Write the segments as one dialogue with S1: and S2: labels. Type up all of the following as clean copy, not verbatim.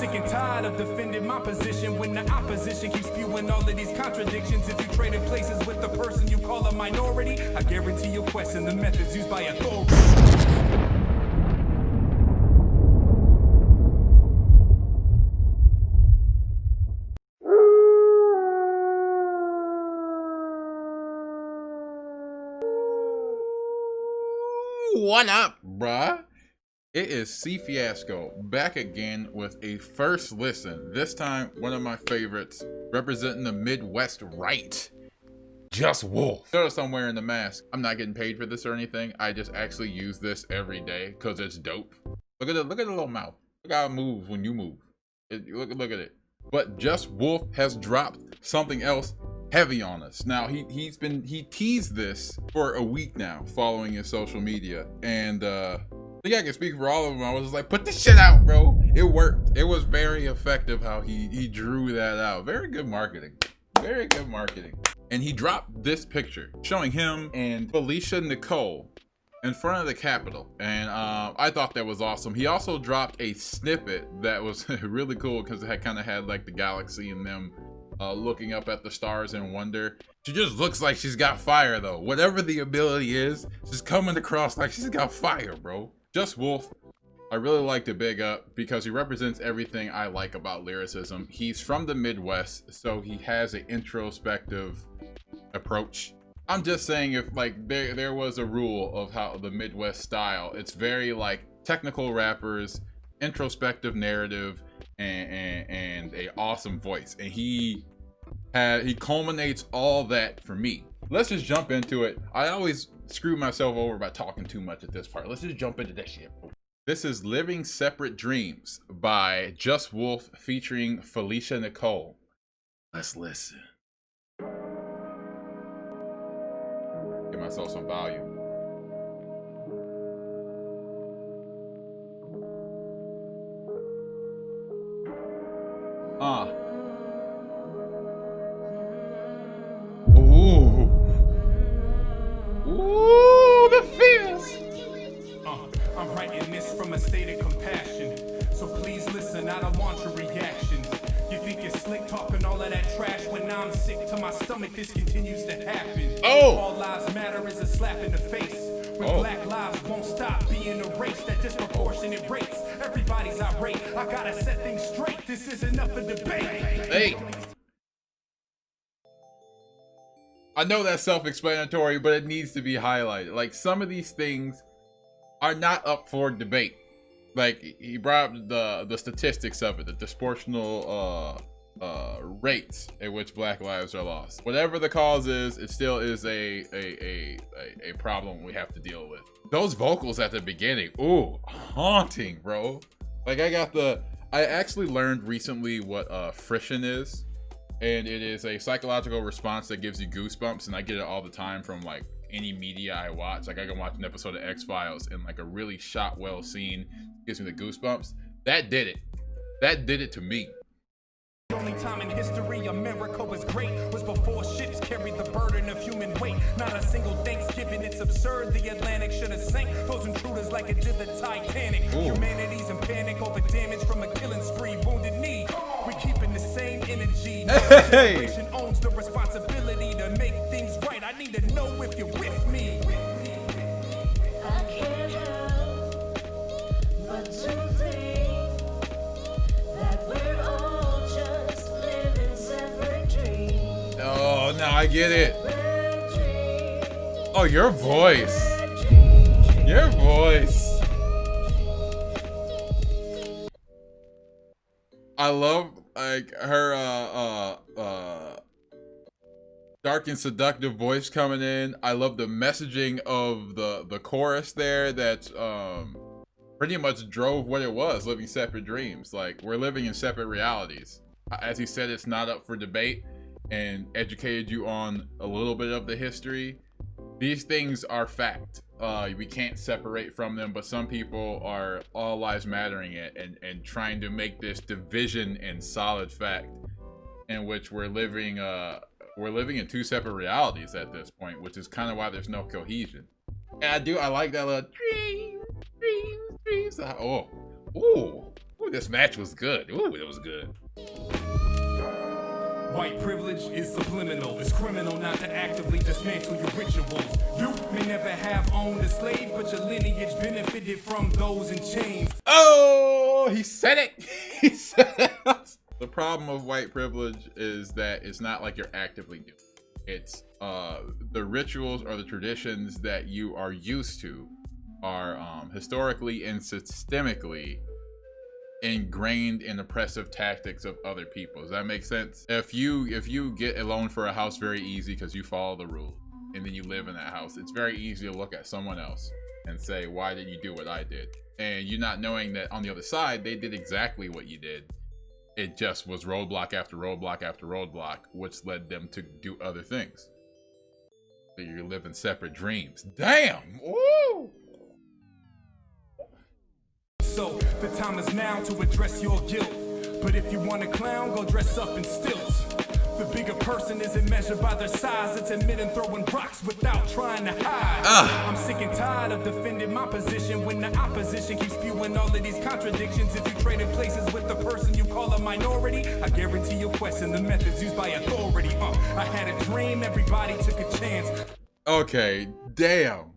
S1: sick and tired of defending my position when the opposition keeps spewing all of these contradictions. If you traded places with the person you call a minority, I guarantee you'll question the methods used by authority.
S2: What up, bruh? It is C Fiasco back again with a first listen. This time, one of my favorites, representing the Midwest right. Just Wulf. Throw it somewhere in the mask. I'm not getting paid for this or anything. I just actually use this every day because it's dope. Look at the little mouth. Look how it moves when you move. Look at it. But Just Wulf has dropped something else heavy on us. Now he teased this for a week now, following his social media, and I think I can speak for all of them. I was just like, put this shit out, bro. It worked. It was very effective how he drew that out. Very good marketing. Very good marketing. And he dropped this picture showing him and Falicia Nichole in front of the Capitol, and I thought that was awesome. He also dropped a snippet that was really cool because it kind of had like the galaxy and them looking up at the stars in wonder. She just looks like she's got fire though. Whatever the ability is, she's coming across like she's got fire, bro. Just Wulf, I really like to big up because he represents everything I like about lyricism. He's from the Midwest, so he has an introspective approach. I'm just saying, if like there was a rule of how the Midwest style, it's very like technical rappers, introspective narrative, and a awesome voice, and he culminates all that for me. Let's just jump into it. I always screw myself over by talking too much at this part. Let's just jump into that shit. This is Living Separate Dreams by Just Wulf featuring Falicia Nichole. Let's listen. Give myself some volume. Ooh, the feels.
S1: I'm writing this from a state of compassion, so please listen, I don't want your reactions. You think you're slick talking all of that trash when I'm sick to my stomach, this continues to happen. All lives matter is a slap in the face. When black lives won't stop being erased at disproportionate rates. Everybody's irate, I gotta set things straight. This isn't up for debate.
S2: Hey. I know that's self-explanatory, but it needs to be highlighted. Like, some of these things are not up for debate. Like, he brought up the statistics of it, the disproportional rates at which black lives are lost. Whatever the cause is, it still is a problem we have to deal with. Those vocals at the beginning, ooh, haunting, bro. Like, I actually learned recently what frisson is. And it is a psychological response that gives you goosebumps, and I get it all the time from like any media I watch. Like, I can watch an episode of X-Files and like a really shot well scene gives me the goosebumps. That did it. That did it to me.
S1: The only time in history America was great was before ships carried the burden of human weight. Not a single Thanksgiving, it's absurd. The Atlantic should have sank those intruders like it did the Titanic. Humanity's in panic over damage from a killing spree. Wounded knee. We're keeping the same energy. Generation owns the responsibility to make things right. I need to know if you're with me.
S3: I can't help but to think that we're all just living separate dreams.
S2: Oh, now I get it. Oh, your voice. Your voice. I love like her dark and seductive voice coming in. I love the messaging of the chorus there that pretty much drove what it was, living separate dreams. Like, we're living in separate realities. As he said, it's not up for debate, and educated you on a little bit of the history. These things are fact. We can't separate from them, but some people are all lives mattering it and trying to make this division and solid fact, in which we're living in two separate realities at this point, which is kind of why there's no cohesion. And I like that little dreams. Oh, ooh, this match was good. Ooh, it was good.
S1: White privilege is subliminal. It's criminal not to actively dismantle your rituals. You may never have owned a slave, but your lineage benefited from those in chains.
S2: Oh, he said it. He said it. The problem of white privilege is that it's not like you're actively doing it. It's the rituals or the traditions that you are used to are historically and systemically ingrained in oppressive tactics of other people. Does that make sense? If you get a loan for a house very easy because you follow the rules and then you live in that house, it's very easy to look at someone else and say, why did you do what I did? And you're not knowing that on the other side, they did exactly what you did. It just was roadblock after roadblock after roadblock, which led them to do other things. So you're living separate dreams. Damn! Woo!
S1: So the time is now to address your guilt. But if you want a clown, go dress up in stilts. The bigger person isn't measured by their size, it's admitting throwing rocks without trying to hide. I'm sick and tired of defending my position when the opposition keeps spewing all of these contradictions. If you traded places with the person you call a minority, I guarantee you'll question the methods used by authority. I had a dream, everybody took a chance.
S2: Okay, damn.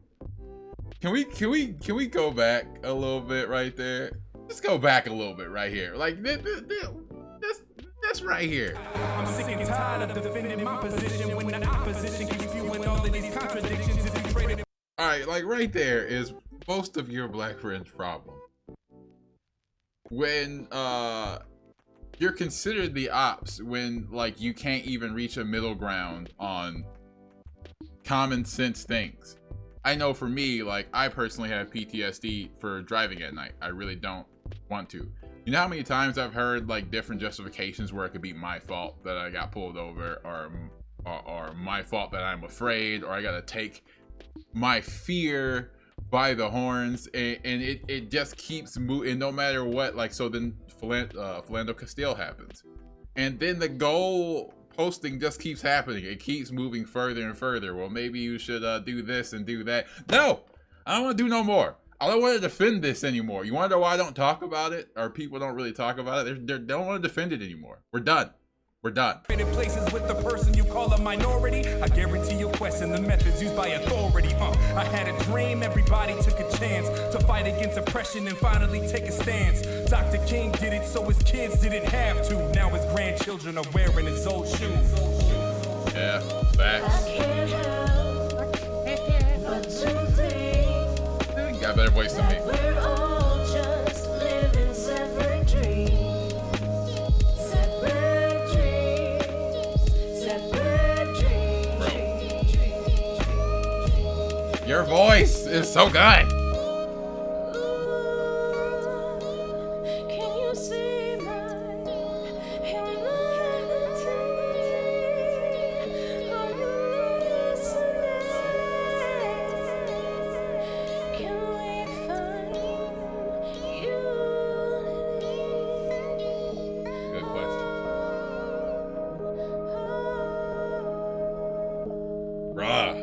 S2: Can we go back a little bit right there? Let's go back a little bit right here. Like this right here.
S1: I'm sick and tired of defending my position when the opposition keeps spewing all of these contradictions. If you traded.
S2: All right, like right there is most of your black friends' problem. When you're considered the ops, when like you can't even reach a middle ground on common sense things. I know for me, like I personally have PTSD for driving at night. I really don't want to. You know how many times I've heard like different justifications where it could be my fault that I got pulled over, or my fault that I'm afraid, or I gotta take my fear by the horns, and it just keeps moving no matter what. Like, so then Philando Castile happens, and then the goal posting just keeps happening. It keeps moving further and further. Well, maybe you should do this and do that. No, I don't want to do no more. I don't want to defend this anymore. You want to know why I don't talk about it, or people don't really talk about it? They don't want to defend it anymore. We're done. We're done.
S1: Traded places with the person you call a minority, I guarantee you'll question the methods used by authority. I had a dream, everybody took a chance to fight against oppression and finally take a stance. Dr. King did it so his kids didn't have to. Now his grandchildren are wearing his old shoes.
S2: Yeah,
S3: I
S2: facts.
S3: can't help but to think
S2: You got a better voice than me.
S3: we're all just living separate dreams. Separate dreams. Separate dreams.
S2: Your voice is so good.
S3: Can you see my humanity? Are you listening? Can we find unity?
S2: Good question. Bruh.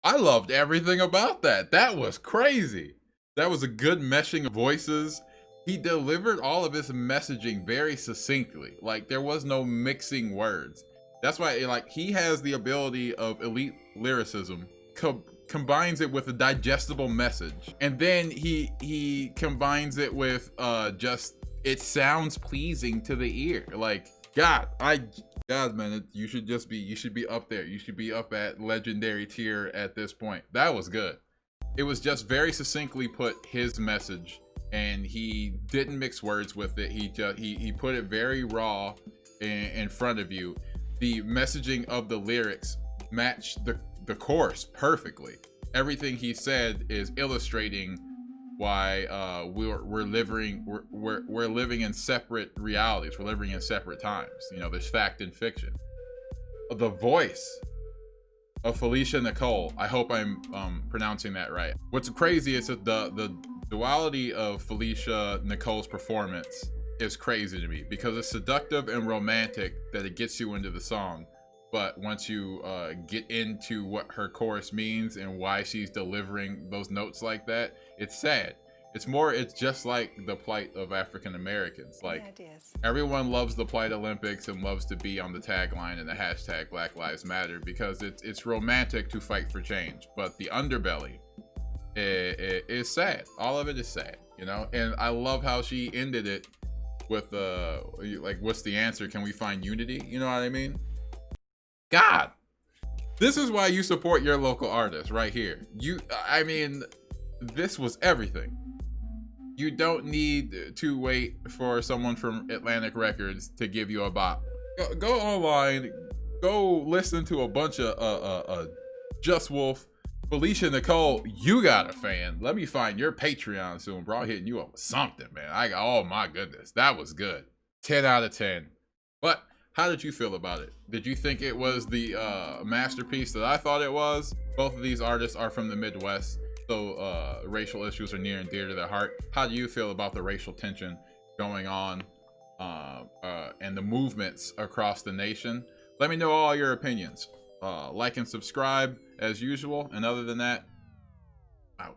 S2: I loved everything about that. That was crazy. That was a good meshing of voices. He delivered all of his messaging very succinctly. Like there was no mixing words. That's why like he has the ability of elite lyricism, combines it with a digestible message, and then he combines it with just it sounds pleasing to the ear. Like God, man, you should be up there. You should be up at legendary tier at this point. That was good. It was just very succinctly put his message, and he didn't mix words with it. He put it very raw in front of you. The messaging of the lyrics matched the chorus perfectly. Everything he said is illustrating why we're living in separate realities. We're living in separate times. You know, there's fact and fiction. The voice of Falicia Nichole, I hope I'm pronouncing that right. What's crazy is that the duality of Falicia Nichole's performance is crazy to me, because it's seductive and romantic that it gets you into the song, but once you get into what her chorus means and why she's delivering those notes like that, it's sad. It's just like the plight of African Americans. Like, everyone loves the Plight Olympics and loves to be on the tagline and the hashtag Black Lives Matter because it's romantic to fight for change, but the underbelly is sad. All of it is sad, you know. And I love how she ended it with like, what's the answer? Can we find unity? You know what I mean? God, this is why you support your local artists right here. I mean, this was everything. You don't need to wait for someone from Atlantic Records to give you a bop. Go online, go listen to a bunch of Just Wulf, Falicia Nichole. You got a fan. Let me find your Patreon soon, bro. I'm hitting you up with something, man. Oh my goodness, that was good. 10 out of 10. But how did you feel about it? Did you think it was the masterpiece that I thought it was? Both of these artists are from the Midwest, so racial issues are near and dear to their heart. How do you feel about the racial tension going on and the movements across the nation? Let me know all your opinions. Like and subscribe as usual. And other than that, out.